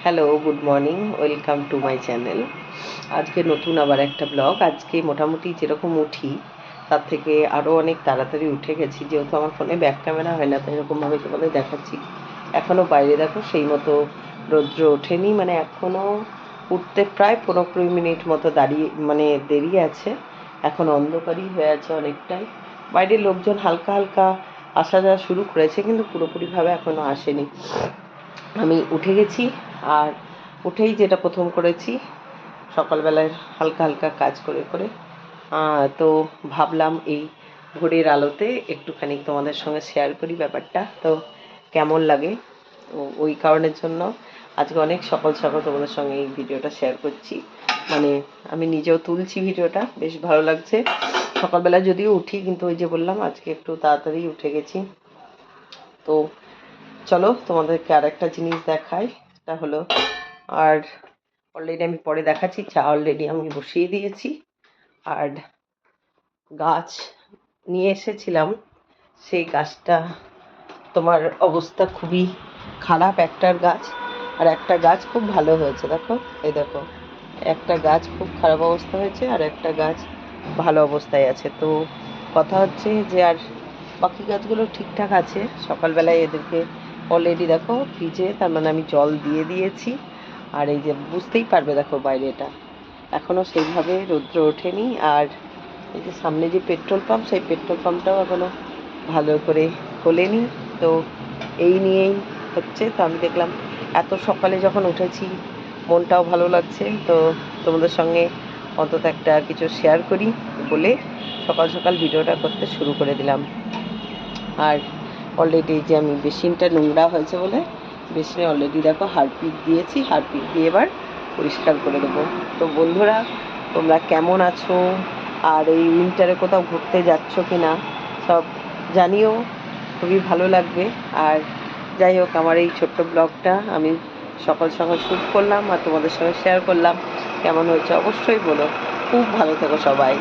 Hello, good morning, welcome to my channel. আজকে নতুন আবার একটা ব্লগ। আজকে মোটামুটি যেরকম উঠি তার থেকে আরও অনেক তাড়াতাড়ি উঠে গেছি, যেহেতু আমার ফোনে ব্যাক ক্যামেরা হয় না, তাই এরকমভাবে তোমাদের দেখাচ্ছি। এখনও বাইরে দেখো সেই মতো রৌদ্র ওঠেনি, মানে এখনও উঠতে প্রায় 15-20 মিনিট মতো দেরি আছে। এখন অন্ধকারই হয়ে আছে অনেকটাই। বাইরের লোকজন হালকা হালকা আসা যাওয়া শুরু করেছে, কিন্তু পুরোপুরিভাবে এখনও আসেনি। আমি উঠে গেছি, আর উঠেই যেটা প্রথম করেছি, সকালবেলায় হালকা হালকা কাজ করে করে তো ভাবলাম এই ভোরের আলোতে একটুখানি তোমাদের সঙ্গে শেয়ার করি ব্যাপারটা, তো কেমন লাগে। তো ওই কারণের জন্য আজকে অনেক সকাল সকাল তোমাদের সঙ্গে এই ভিডিওটা শেয়ার করছি। মানে আমি নিজেও তুলছি ভিডিওটা, বেশ ভালো লাগছে। সকালবেলা যদিও উঠি, কিন্তু ওই যে বললাম আজকে একটু তাড়াতাড়ি উঠে গেছি। তো চলো তোমাদেরকে আর একটা জিনিস দেখাই। এটা হলো, আর অলরেডি আমি পরে দেখাচ্ছি, চা অলরেডি আমি বসিয়ে দিয়েছি। আর গাছ নিয়ে এসেছিলাম, সেই গাছটা তোমার অবস্থা খুবই খারাপ। একটার গাছ, আর একটা গাছ খুব ভালো হয়েছে, দেখো এই দেখো, একটা গাছ খুব খারাপ অবস্থা হয়েছে আর একটা গাছ ভালো অবস্থায় আছে। তো কথা হচ্ছে যে আর বাকি গাছগুলো ঠিকঠাক আছে। সকালবেলায় এদেরকে অলরেডি দেখো ভিজে, তার মানে আমি জল দিয়ে দিয়েছি। আর এই যে বুঝতেই পারবে, দেখো বাইরেটা এখনও সেইভাবে রৌদ্র ওঠেনি। আর এই যে সামনে যে পেট্রোল পাম্প, সেই পেট্রোল পাম্পটাও এখনও ভালো করে খোলেনি। তো এই নিয়েই হচ্ছে। তো আমি দেখলাম এত সকালে যখন উঠেছি, মনটাও ভালো লাগছে, তো তোমাদের সঙ্গে অন্তত একটা কিছু শেয়ার করি বলে সকাল সকাল ভিডিওটা করতে শুরু করে দিলাম। আর অলরেডি যে আমি বেসিনটা নোংরা হয়েছে বলে বেসিনে অলরেডি দেখো হারপিক দিয়েছি, হারপিক দিয়ে এবার পরিষ্কার করে দেবো। তো বন্ধুরা, তোমরা কেমন আছো, আর এই উইন্টারে কোথাও ঘুরতে যাচ্ছ কি না সব জানিও, খুবই ভালো লাগবে। আর যাই হোক, আমার এই ছোট্ট ব্লগটা আমি সকাল সকাল শ্যুট করলাম আর তোমাদের সঙ্গে শেয়ার করলাম। কেমন হয়েছে অবশ্যই বলো। খুব ভালো থেকো সবাই।